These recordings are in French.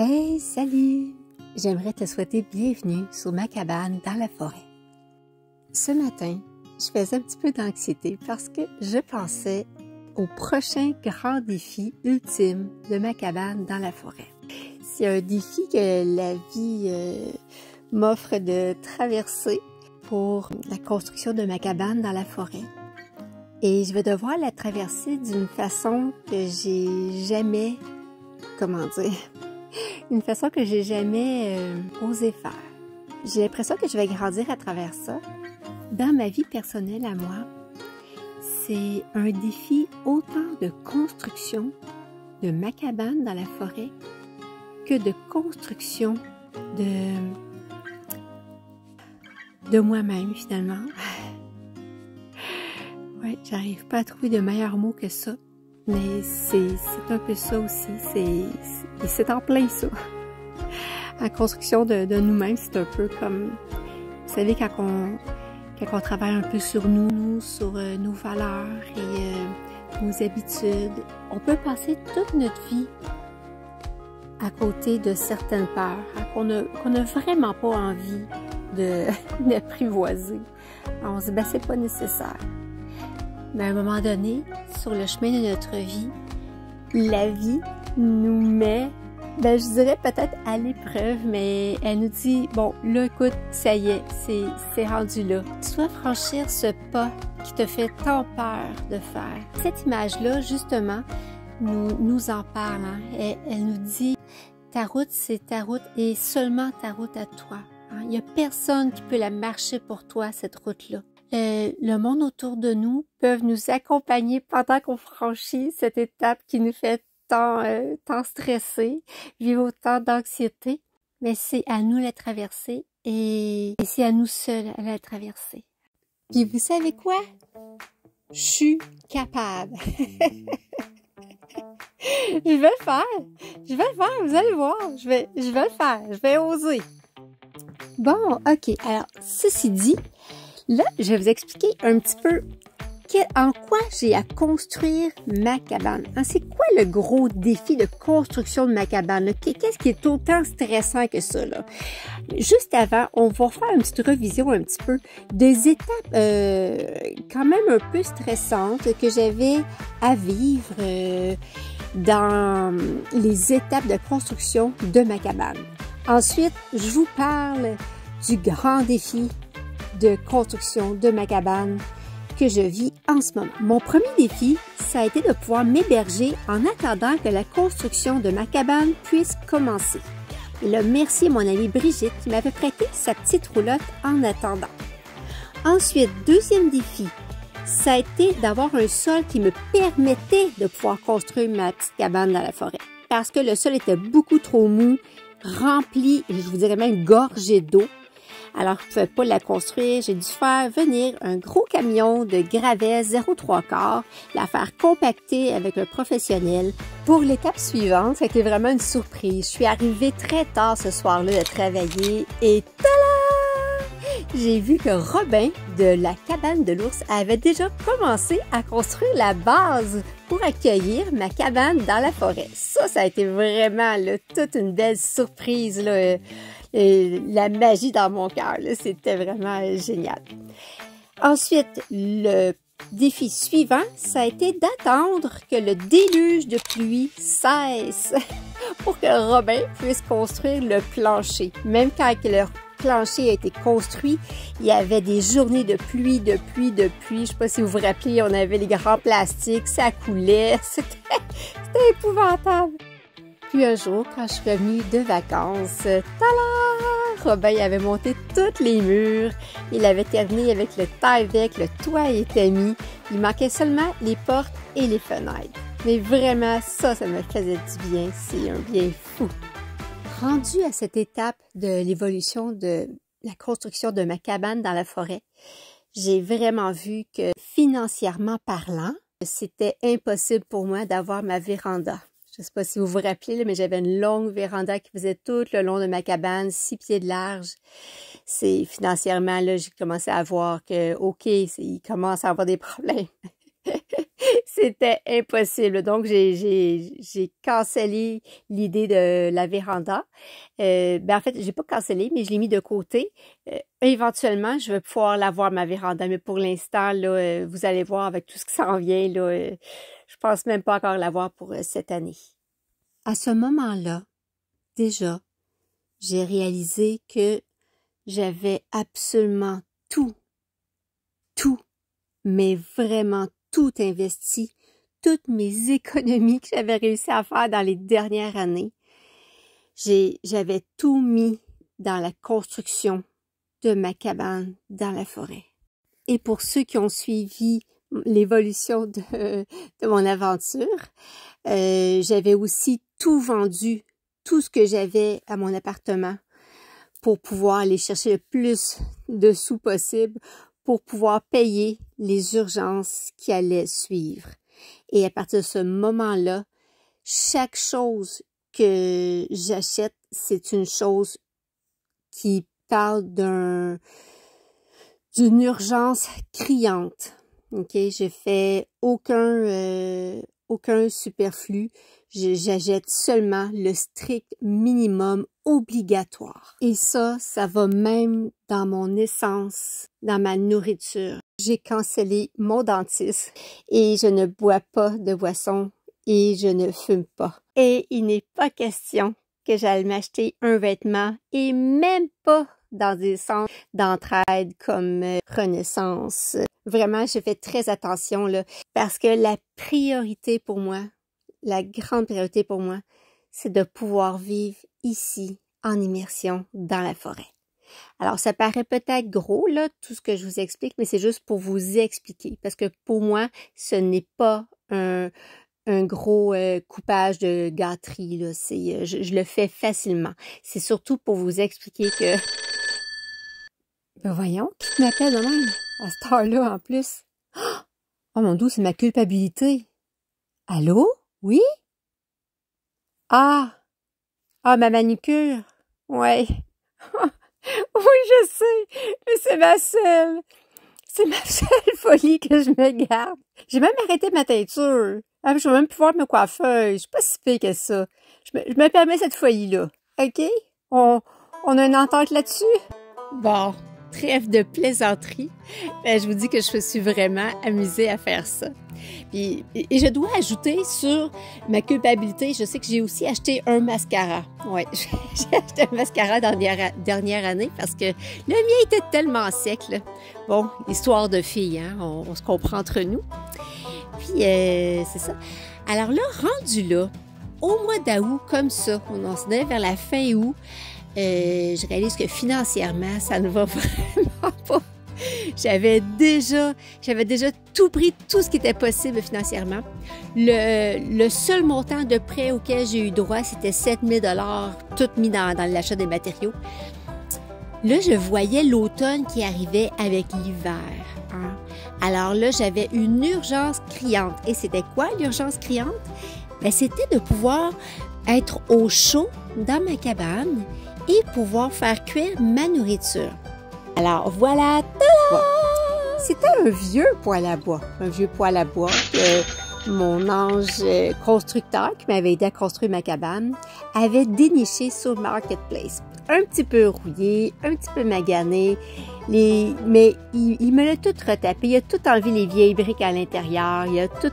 Hey, salut! J'aimerais te souhaiter bienvenue sur ma cabane dans la forêt. Ce matin, je faisais un petit peu d'anxiété parce que je pensais au prochain grand défi ultime de ma cabane dans la forêt. C'est un défi que la vie m'offre de traverser pour la construction de ma cabane dans la forêt. Et je vais devoir la traverser d'une façon que j'ai jamais, une façon que j'ai jamais osé faire. J'ai l'impression que je vais grandir à travers ça. Dans ma vie personnelle à moi, c'est un défi autant de construction de ma cabane dans la forêt que de construction de moi-même finalement. Ouais, j'arrive pas à trouver de meilleurs mots que ça, mais c'est un peu ça aussi, c'est en plein ça. La construction de nous-mêmes, c'est un peu comme, vous savez, quand on travaille un peu sur nous, sur nos valeurs et nos habitudes, on peut passer toute notre vie à côté de certaines peurs qu'on n'a vraiment pas envie d'apprivoiser. On se dit, ben c'est pas nécessaire. Mais à un moment donné, sur le chemin de notre vie, la vie nous met, je dirais peut-être à l'épreuve, mais elle nous dit, bon, là, écoute, ça y est, c'est rendu là. Tu dois franchir ce pas qui te fait tant peur de faire. Cette image-là, justement, nous en parle. Hein? Elle nous dit, ta route, c'est ta route et seulement ta route à toi. Hein? Il n'y a personne qui peut la marcher pour toi, cette route-là. Le monde autour de nous peuvent nous accompagner pendant qu'on franchit cette étape qui nous fait tant stresser, vivre autant d'anxiété, mais c'est à nous la traverser et c'est à nous seuls à la traverser. Puis vous savez quoi? Je suis capable. Je vais le faire, vous allez voir, je vais le faire, je vais oser. Bon, ok, alors ceci dit, là, je vais vous expliquer un petit peu en quoi j'ai à construire ma cabane. C'est quoi le gros défi de construction de ma cabane? Qu'est-ce qui est autant stressant que ça? Là? Juste avant, on va faire une petite revision un petit peu des étapes quand même un peu stressantes que j'avais à vivre dans les étapes de construction de ma cabane. Ensuite, je vous parle du grand défi de construction de ma cabane que je vis en ce moment. Mon premier défi, ça a été de pouvoir m'héberger en attendant que la construction de ma cabane puisse commencer. Et là, merci à mon amie Brigitte qui m'avait prêté sa petite roulotte en attendant. Ensuite, deuxième défi, ça a été d'avoir un sol qui me permettait de pouvoir construire ma petite cabane dans la forêt. Parce que le sol était beaucoup trop mou, rempli, je vous dirais même gorgé d'eau. Alors, je ne pouvais pas la construire. J'ai dû faire venir un gros camion de gravet 0,3/4, la faire compacter avec un professionnel. Pour l'étape suivante, c'était vraiment une surprise. Je suis arrivée très tard ce soir-là de travailler et tada! J'ai vu que Robin de la cabane de l'ours avait déjà commencé à construire la base pour accueillir ma cabane dans la forêt. Ça a été vraiment là, toute une belle surprise là. La magie dans mon cœur, c'était vraiment génial. Ensuite, le défi suivant, ça a été d'attendre que le déluge de pluie cesse pour que Robin puisse construire le plancher. Même quand le plancher a été construit, il y avait des journées de pluie. Je ne sais pas si vous vous rappelez, on avait les grands plastiques, ça coulait, c'était épouvantable. Puis un jour, quand je suis revenue de vacances, tada! Robin avait monté tous les murs. Il avait terminé avec le taille-deck, le toit était mis. Il manquait seulement les portes et les fenêtres. Mais vraiment, ça me faisait du bien. C'est un bien fou. Rendu à cette étape de l'évolution de la construction de ma cabane dans la forêt, j'ai vraiment vu que financièrement parlant, c'était impossible pour moi d'avoir ma véranda. Je ne sais pas si vous vous rappelez, là, mais j'avais une longue véranda qui faisait tout le long de ma cabane, 6 pieds de large. C'est financièrement, là, j'ai commencé à voir que, OK, il commence à avoir des problèmes. C'était impossible. Donc, j'ai cancellé l'idée de la véranda. En fait, j'ai pas cancellé, mais je l'ai mis de côté. Éventuellement, je vais pouvoir l'avoir, ma véranda. Mais pour l'instant, là, vous allez voir avec tout ce qui s'en vient, là, je pense même pas encore l'avoir pour cette année. À ce moment-là, déjà, j'ai réalisé que j'avais absolument tout, mais vraiment tout investi, toutes mes économies que j'avais réussi à faire dans les dernières années. J'avais tout mis dans la construction de ma cabane dans la forêt. Et pour ceux qui ont suivi l'évolution de mon aventure, j'avais aussi tout vendu, tout ce que j'avais à mon appartement pour pouvoir aller chercher le plus de sous possible pour pouvoir payer les urgences qui allaient suivre. Et à partir de ce moment-là, chaque chose que j'achète, c'est une chose qui parle d'une urgence criante. OK, je fais aucun superflu. J'achète seulement le strict minimum obligatoire. Et ça va même dans mon essence, dans ma nourriture. J'ai cancellé mon dentiste et je ne bois pas de boisson et je ne fume pas. Et il n'est pas question que j'aille m'acheter un vêtement et même pas dans des centres d'entraide comme Renaissance. Vraiment, je fais très attention là, parce que la priorité pour moi, la grande priorité pour moi, c'est de pouvoir vivre ici, en immersion, dans la forêt. Alors, ça paraît peut-être gros, là, tout ce que je vous explique, mais c'est juste pour vous expliquer. Parce que pour moi, ce n'est pas un gros coupage de gâterie, là. Je le fais facilement. C'est surtout pour vous expliquer que... Ben voyons, qui m'appelle de même à cette heure-là en plus? Oh mon Dieu, c'est ma culpabilité. Allô? Oui? Ah! Ah, ma manucure? Ouais. Oui, je sais, mais c'est ma seule folie que je me garde. J'ai même arrêté ma teinture. Ah, je vais même plus voir mes coiffeurs. Je suis pas si pire que ça. Je me permets cette folie-là. OK? On a une entente là-dessus? Bon, trêve de plaisanterie. Je vous dis que je me suis vraiment amusée à faire ça. Et je dois ajouter sur ma culpabilité, je sais que j'ai aussi acheté un mascara. Oui, j'ai acheté un mascara dans la dernière année parce que le mien était tellement sec, là. Bon, histoire de fille, hein, on se comprend entre nous. Puis, c'est ça. Alors là, rendu là, au mois d'août, comme ça, on s'en est vers la fin août, je réalise que financièrement, ça ne va vraiment pas. J'avais déjà tout pris, tout ce qui était possible financièrement. Le seul montant de prêt auquel j'ai eu droit, c'était 7 000 $, tout mis dans l'achat des matériaux. Là, je voyais l'automne qui arrivait avec l'hiver. Hein? Alors là, j'avais une urgence criante. Et c'était quoi l'urgence criante? Ben, c'était de pouvoir être au chaud dans ma cabane et pouvoir faire cuire ma nourriture. Alors voilà, tada! C'était un vieux poêle à bois. Un vieux poêle à bois que mon ange constructeur, qui m'avait aidé à construire ma cabane, avait déniché sur le Marketplace. Un petit peu rouillé, un petit peu magané, mais il me l'a tout retapé. Il a tout enlevé les vieilles briques à l'intérieur. Il a tout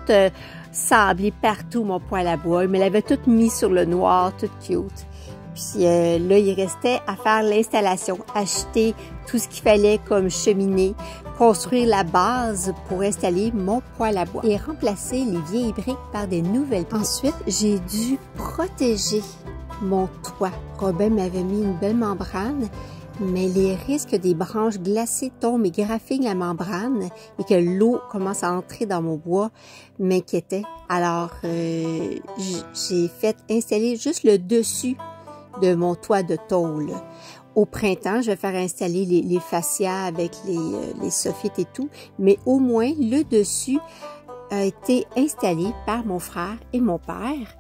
sablé partout mon poêle à bois. Il me l'avait tout mis sur le noir, tout cute. Puis là, il restait à faire l'installation, acheter tout ce qu'il fallait comme cheminée, construire la base pour installer mon poêle à bois et remplacer les vieilles briques par des nouvelles. Ensuite, j'ai dû protéger mon toit. Robin m'avait mis une belle membrane, mais les risques des branches glacées tombent et graffignent la membrane et que l'eau commence à entrer dans mon bois m'inquiétait. Alors, j'ai fait installer juste le dessus de mon toit de tôle. Au printemps, je vais faire installer les fascias avec les soffites et tout, mais au moins le dessus a été installé par mon frère et mon père.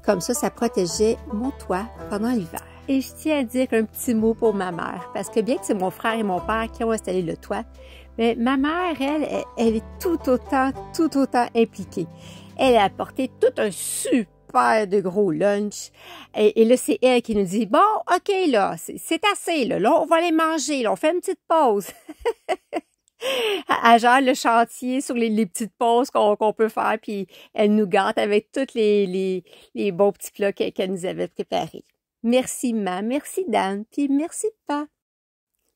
Comme ça protégeait mon toit pendant l'hiver. Et je tiens à dire un petit mot pour ma mère, parce que bien que c'est mon frère et mon père qui ont installé le toit, mais ma mère, elle est tout autant impliquée. Elle a apporté tout un super de gros lunch. Et là, c'est elle qui nous dit, bon, OK, là, c'est assez, là, on va aller manger, là, on fait une petite pause. Elle gère le chantier sur les petites pauses qu'on peut faire, puis elle nous gâte avec tous les bons petits plats qu'elle nous avait préparés. Merci, Ma, merci, Dan, puis merci, Pa.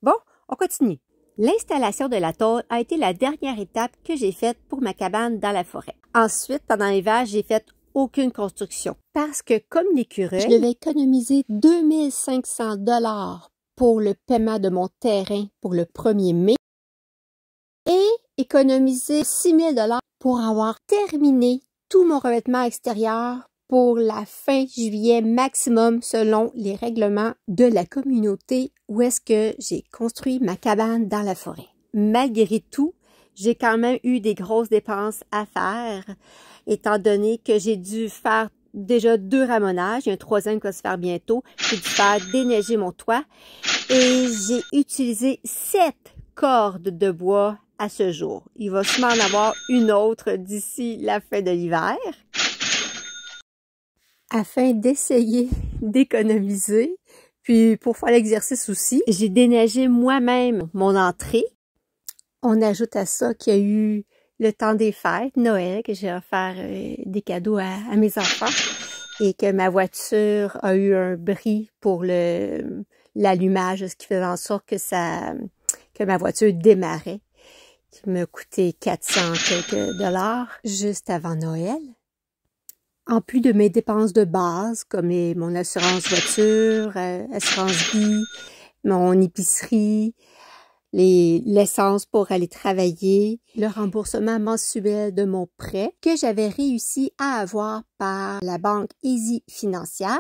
Bon, on continue. L'installation de la tôle a été la dernière étape que j'ai faite pour ma cabane dans la forêt. Ensuite, pendant l'hiver, j'ai fait aucune construction. Parce que, comme l'écureuil, je devais économiser 2500 $ pour le paiement de mon terrain pour le 1er mai et économiser 6000 $ pour avoir terminé tout mon revêtement extérieur pour la fin juillet maximum selon les règlements de la communauté où est-ce que j'ai construit ma cabane dans la forêt. Malgré tout, j'ai quand même eu des grosses dépenses à faire, étant donné que j'ai dû faire déjà 2 ramonages, il y a un 3e qui va se faire bientôt, j'ai dû faire déneiger mon toit et j'ai utilisé 7 cordes de bois à ce jour. Il va sûrement en avoir une autre d'ici la fin de l'hiver. Afin d'essayer d'économiser, puis pour faire l'exercice aussi, j'ai déneigé moi-même mon entrée. On ajoute à ça qu'il y a eu le temps des fêtes, Noël, que j'ai offert des cadeaux à mes enfants et que ma voiture a eu un bris pour l'allumage, ce qui faisait en sorte que ma voiture démarrait, qui m'a coûté 400 quelques dollars juste avant Noël. En plus de mes dépenses de base, comme mon assurance voiture, assurance vie, mon épicerie, l'essence pour aller travailler, le remboursement mensuel de mon prêt que j'avais réussi à avoir par la banque Easy Financière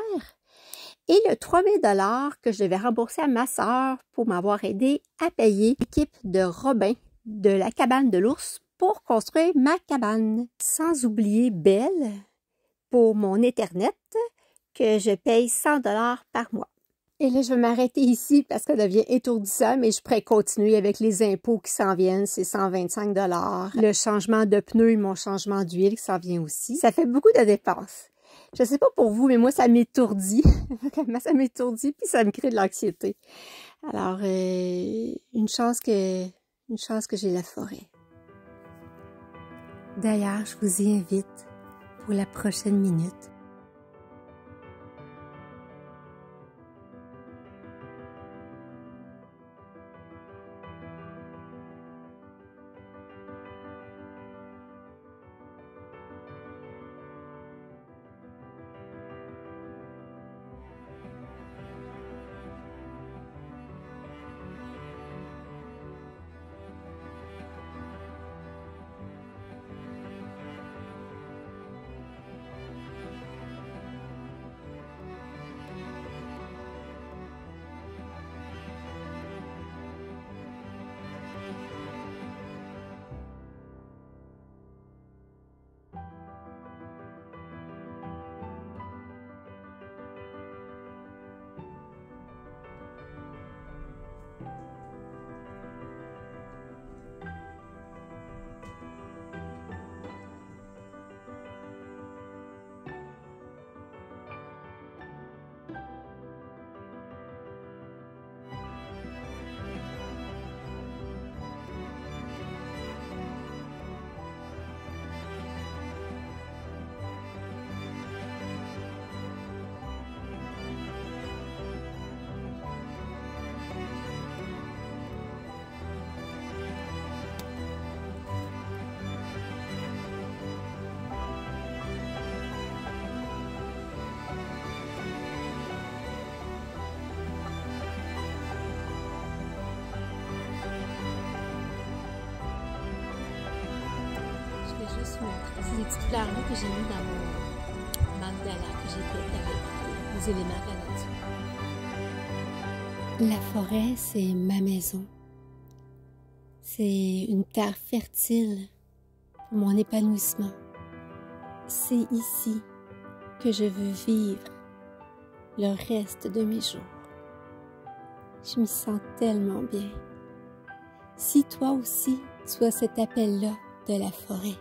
et le 3000 $ que je devais rembourser à ma sœur pour m'avoir aidé à payer l'équipe de Robin de la cabane de l'ours pour construire ma cabane. Sans oublier Belle pour mon Ethernet que je paye 100 $ par mois. Et là, je vais m'arrêter ici parce que ça devient étourdissant, mais je pourrais continuer avec les impôts qui s'en viennent, c'est 125 $. Le changement de pneus et mon changement d'huile qui s'en vient aussi. Ça fait beaucoup de dépenses. Je sais pas pour vous, mais moi, ça m'étourdit. Ça m'étourdit, puis ça me crée de l'anxiété. Alors, une chance que j'ai la forêt. D'ailleurs, je vous y invite pour la prochaine minute. C'est des petites fleurs-là que j'ai mis dans mon mandala que j'ai fait avec les éléments de la nature. La forêt, c'est ma maison. C'est une terre fertile pour mon épanouissement. C'est ici que je veux vivre le reste de mes jours. Je m'y sens tellement bien. Si toi aussi, tu as cet appel-là de la forêt,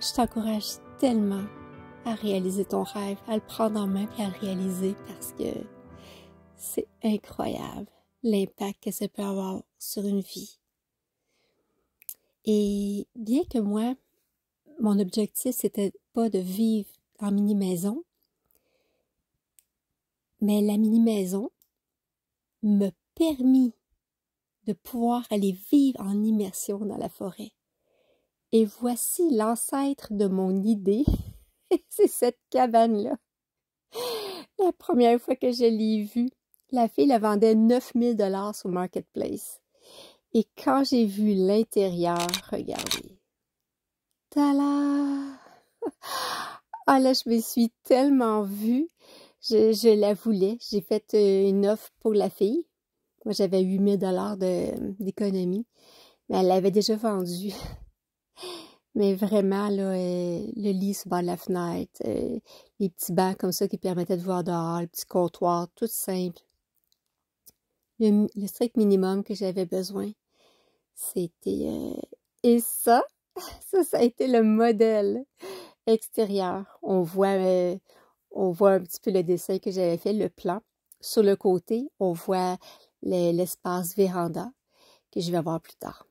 je t'encourage tellement à réaliser ton rêve, à le prendre en main et à le réaliser parce que c'est incroyable l'impact que ça peut avoir sur une vie. Et bien que moi, mon objectif, c'était pas de vivre en mini-maison, mais la mini-maison me permis de pouvoir aller vivre en immersion dans la forêt. Et voici l'ancêtre de mon idée, c'est cette cabane-là. La première fois que je l'ai vue, la fille la vendait 9 000 $ sur Marketplace. Et quand j'ai vu l'intérieur, regardez. Tada! Ah là, je me suis tellement vue. Je la voulais. J'ai fait une offre pour la fille. Moi, j'avais 8 000 $ d'économie. Mais elle l'avait déjà vendue. Mais vraiment, là, le lit sur le bord de la fenêtre, les petits bancs comme ça qui permettaient de voir dehors, le petit comptoir, tout simple. Le strict minimum que j'avais besoin, c'était... et ça a été le modèle extérieur. On voit un petit peu le dessin que j'avais fait, le plan. Sur le côté, on voit l'espace véranda que je vais voir plus tard.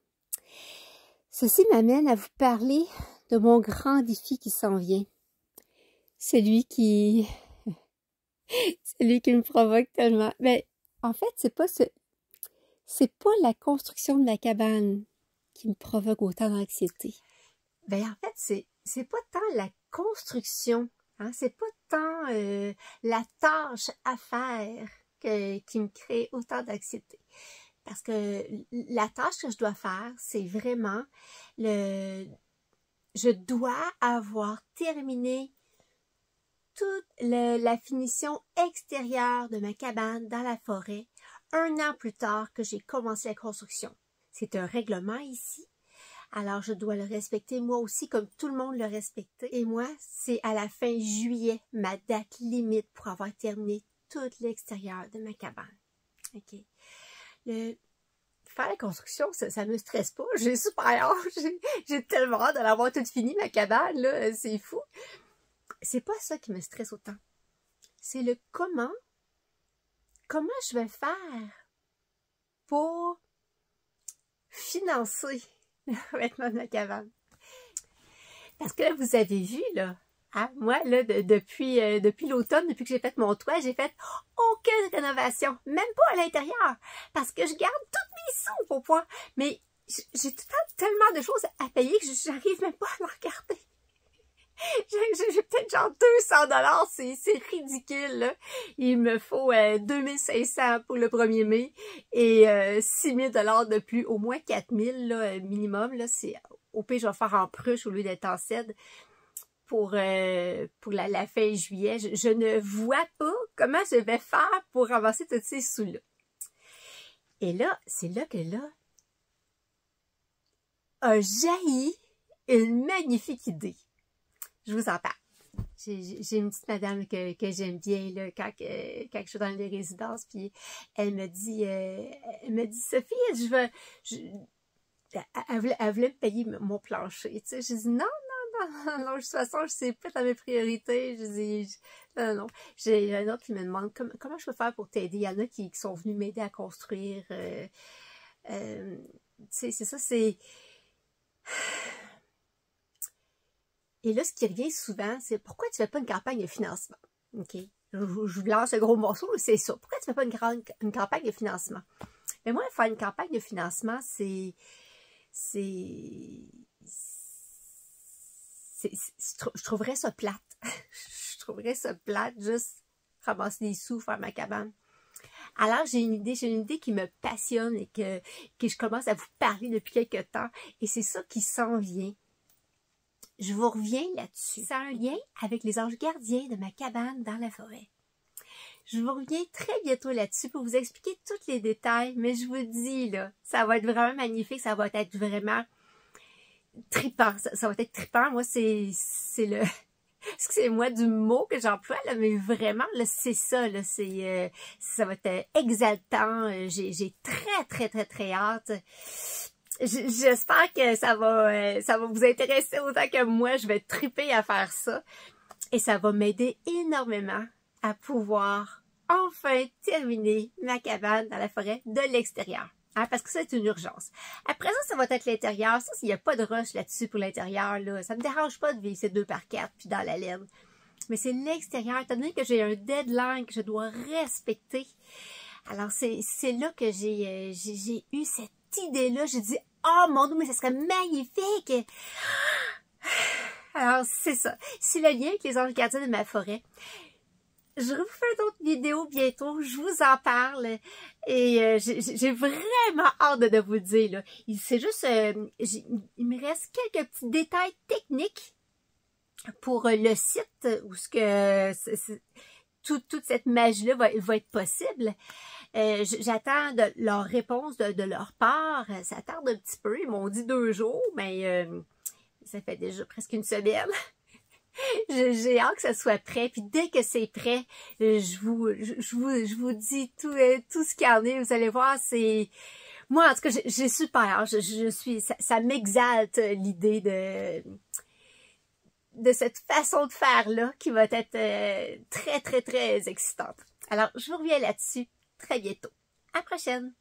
Ceci m'amène à vous parler de mon grand défi qui s'en vient. Celui qui me provoque tellement. Mais en fait, c'est pas la construction de la cabane qui me provoque autant d'anxiété. Ben en fait, c'est pas tant la construction, hein, c'est pas tant la tâche à faire qui me crée autant d'anxiété. Parce que la tâche que je dois faire, c'est vraiment je dois avoir terminé toute la finition extérieure de ma cabane dans la forêt 1 an plus tard que j'ai commencé la construction. C'est un règlement ici. Alors, je dois le respecter moi aussi comme tout le monde le respectait. Et moi, c'est à la fin juillet, ma date limite pour avoir terminé tout l'extérieur de ma cabane. OK. Faire la construction, ça me stresse pas. J'ai super hâte. J'ai tellement hâte de l'avoir toute finie, ma cabane, là. C'est fou. C'est pas ça qui me stresse autant. C'est le comment je vais faire pour financer le revêtement de la cabane. Parce que là, vous avez vu, là, hein, moi, là, depuis l'automne, depuis que j'ai fait mon toit, j'ai fait aucune rénovation, même pas à l'intérieur, parce que je garde tous mes sous pour pouvoir, mais j'ai tout le temps tellement de choses à payer que j'arrive même pas à me regarder. J'ai peut-être genre 200 $, c'est ridicule, là. Il me faut 2500 pour le 1er mai et 6 000 $ de plus, au moins 4 000 là, minimum, là, c'est au pire je vais faire en pruche au lieu d'être en cèdre pour la fin juillet. Je ne vois pas comment je vais faire pour ramasser tous ces sous-là. Et là, c'est là que a jailli une magnifique idée. Je vous en parle. J'ai une petite madame que j'aime bien là, quand je suis dans les résidences, puis elle me dit Sophie, elle voulait me payer mon plancher. Tu sais, je dis non, de toute façon, je sais pas dans mes priorités. Je dis non. J'ai un autre qui me demande comment je peux faire pour t'aider. Il y en a qui sont venus m'aider à construire. Tu sais, c'est ça, c'est. Et là, ce qui revient souvent, c'est pourquoi tu fais pas une campagne de financement? OK? Je vous lance un gros morceau, c'est ça. Pourquoi tu fais pas une campagne de financement? Mais moi, faire une campagne de financement, je trouverais ça plate. Je trouverais ça plate, juste ramasser des sous, faire ma cabane. Alors, j'ai une idée qui me passionne et que je commence à vous parler depuis quelques temps. Et c'est ça qui s'en vient. Je vous reviens là-dessus. C'est un lien avec les anges gardiens de ma cabane dans la forêt. Je vous reviens très bientôt là-dessus pour vous expliquer tous les détails, mais je vous dis, là, ça va être vraiment magnifique, ça va être vraiment trippant. Ça va être trippant. Moi, c'est excusez-moi du mot que j'emploie, là, mais vraiment, là, c'est ça, là, ça va être exaltant. J'ai très, très, très, très hâte. J'espère que ça va vous intéresser autant que moi. Je vais triper à faire ça. Et ça va m'aider énormément à pouvoir enfin terminer ma cabane dans la forêt de l'extérieur. Hein, parce que ça, c'est une urgence. Après ça, ça va être l'intérieur. Ça, s'il n'y a pas de rush là-dessus pour l'intérieur, là, ça me dérange pas de vivre ces 2x4 puis dans la laine. Mais c'est l'extérieur. Étant donné que j'ai un deadline que je dois respecter. Alors, c'est là que j'ai eu cette idée-là. J'ai dit, oh mon Dieu, mais ça serait magnifique! Alors, c'est ça. C'est le lien avec les anges gardiens de ma forêt. Je vous fais d'autres vidéos bientôt. Je vous en parle. Et j'ai vraiment hâte de vous le dire. Là. C'est juste, il me reste quelques petits détails techniques pour le site où toute cette magie-là va être possible. J'attends leur réponse de leur part. Ça tarde un petit peu. Ils m'ont dit 2 jours, mais ça fait déjà presque une semaine. J'ai hâte que ça soit prêt. Puis dès que c'est prêt, je vous dis tout ce qu'il y en est. Vous allez voir, c'est... Moi, en tout cas, j'ai super hâte. Ça m'exalte l'idée de cette façon de faire-là qui va être très, très, très excitante. Alors, je vous reviens là-dessus très bientôt. À la prochaine!